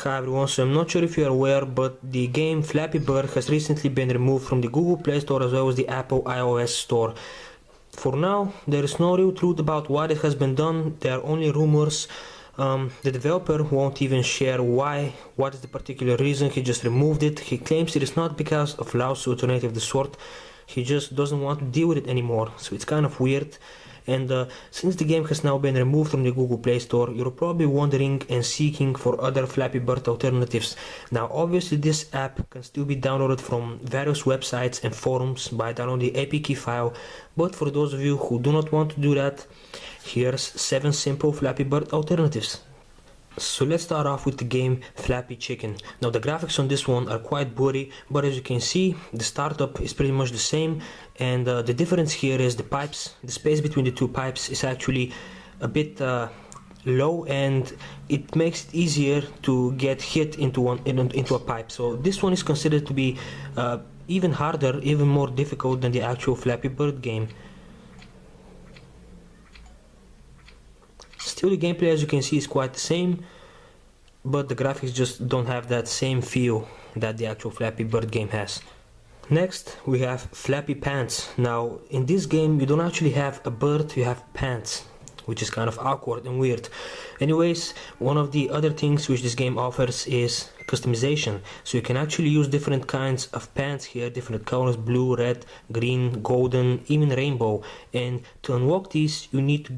Hi everyone, so I'm not sure if you are aware, but the game Flappy Bird has recently been removed from the Google Play Store as well as the Apple iOS Store. For now, there is no real truth about why it has been done. There are only rumors. The developer won't even share what is the particular reason he just removed it. He claims it is not because of lawsuits or anything of the sort. He just doesn't want to deal with it anymore, so it's kind of weird. And since the game has now been removed from the Google Play Store, you're probably wondering and seeking for other Flappy Bird alternatives. Now obviously this app can still be downloaded from various websites and forums by downloading the APK file, but for those of you who do not want to do that, here's 7 simple Flappy Bird alternatives. So let's start off with the game Flappy Chicken. Now the graphics on this one are quite blurry, but as you can see, the startup is pretty much the same, and the difference here is the pipes. The space between the two pipes is actually a bit low, and it makes it easier to get hit into a pipe. So this one is considered to be even harder, even more difficult than the actual Flappy Bird game. Still, the gameplay, as you can see, is quite the same, but the graphics just don't have that same feel that the actual Flappy Bird game has. Next, we have Flappy-Pants. Now, in this game, you don't actually have a bird, you have pants, which is kind of awkward and weird. Anyways, one of the other things which this game offers is customization. So you can actually use different kinds of pants here, different colors: blue, red, green, golden, even rainbow. And to unlock these, you need to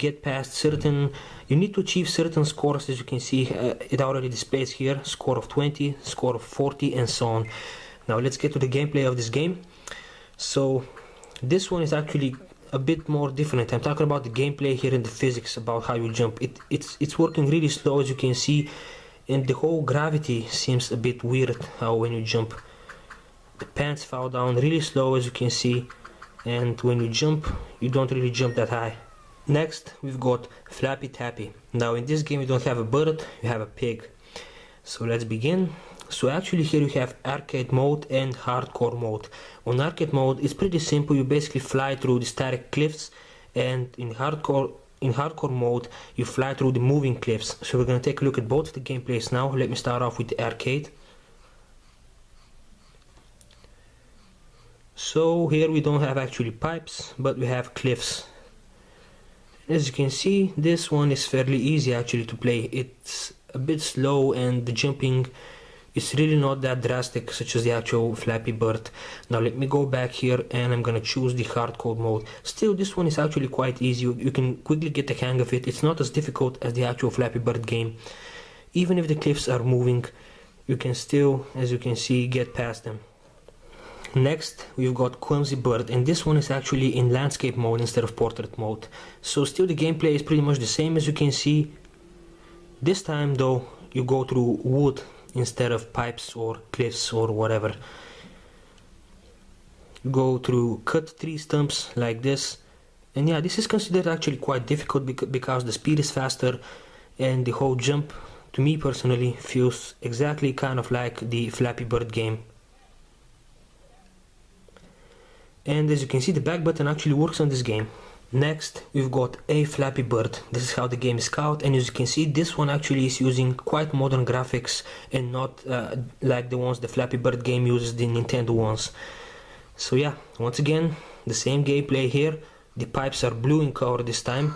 achieve certain scores. As you can see, it already displays here: score of 20, score of 40, and so on. Now let's get to the gameplay of this game. So this one is actually a bit more different. I'm talking about the gameplay here and the physics about how you jump. It's working really slow, as you can see, and the whole gravity seems a bit weird how when you jump. The pants fall down really slow, as you can see, and when you jump, you don't really jump that high. Next, we've got Flappy Tappy. Now in this game you don't have a bird, you have a pig. So let's begin. So actually here you have arcade mode and hardcore mode. On arcade mode it's pretty simple, you basically fly through the static cliffs, and in hardcore mode you fly through the moving cliffs. So we're gonna take a look at both the gameplays now. Let me start off with the arcade. So here we don't have actually pipes, but we have cliffs. As you can see, this one is fairly easy actually to play. It's a bit slow and the jumping is really not that drastic, such as the actual Flappy Bird. Now let me go back here and I'm gonna choose the hardcore mode. Still, this one is actually quite easy. You can quickly get the hang of it. It's not as difficult as the actual Flappy Bird game. Even if the cliffs are moving, you can still, as you can see, get past them. Next, we've got Clumsy Bird, and this one is actually in landscape mode instead of portrait mode. So still the gameplay is pretty much the same, as you can see. This time though, you go through wood instead of pipes or cliffs or whatever. You go through cut tree stumps like this, and yeah, this is considered actually quite difficult because the speed is faster, and the whole jump, to me personally, feels exactly kind of like the Flappy Bird game. And as you can see, the back button actually works on this game. Next, we've got a Flappy Bird. This is how the game is called, and as you can see, this one actually is using quite modern graphics and not like the ones the Flappy Bird game uses, the Nintendo ones. So yeah, once again, the same gameplay here. The pipes are blue in color this time,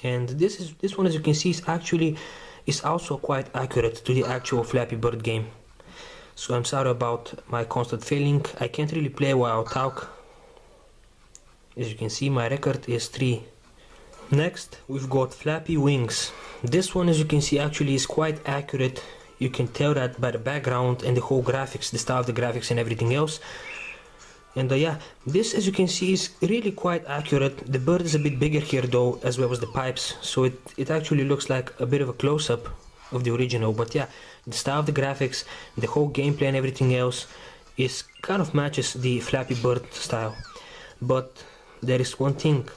and this one, as you can see, is also quite accurate to the actual Flappy Bird game. So I'm sorry about my constant failing. I can't really play while I talk. As you can see, my record is 3. Next, we've got Flappy Wings. This one, as you can see, actually is quite accurate. You can tell that by the background and the whole graphics, the style of the graphics and everything else. And yeah, this, as you can see, is really quite accurate. The bird is a bit bigger here though, as well as the pipes. So it actually looks like a bit of a close-up of the original. But yeah, the style of the graphics, the whole gameplay and everything else is kind of matches the Flappy Bird style. But there is one thing: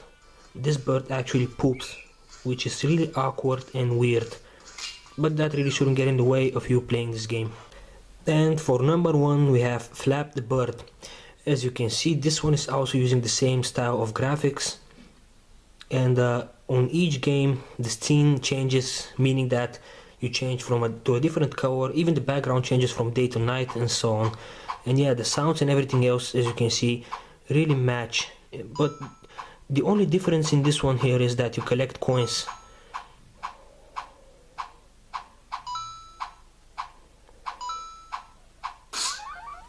this bird actually poops, which is really awkward and weird, but that really shouldn't get in the way of you playing this game. And for number 1 we have Flap the Bird. As you can see, this one is also using the same style of graphics, and on each game the scene changes, meaning that you change to a different color, even the background changes from day to night and so on. And yeah, the sounds and everything else, as you can see, really match. But the only difference in this one here is that you collect coins.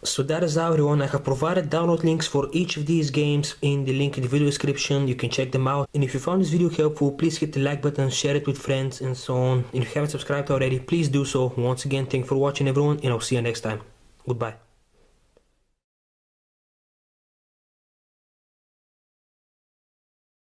So that is how, everyone. I have provided download links for each of these games in the link in the video description. You can check them out. And if you found this video helpful, please hit the like button, share it with friends and so on. And if you haven't subscribed already, please do so. Once again, thank you for watching, everyone, and I'll see you next time. Goodbye.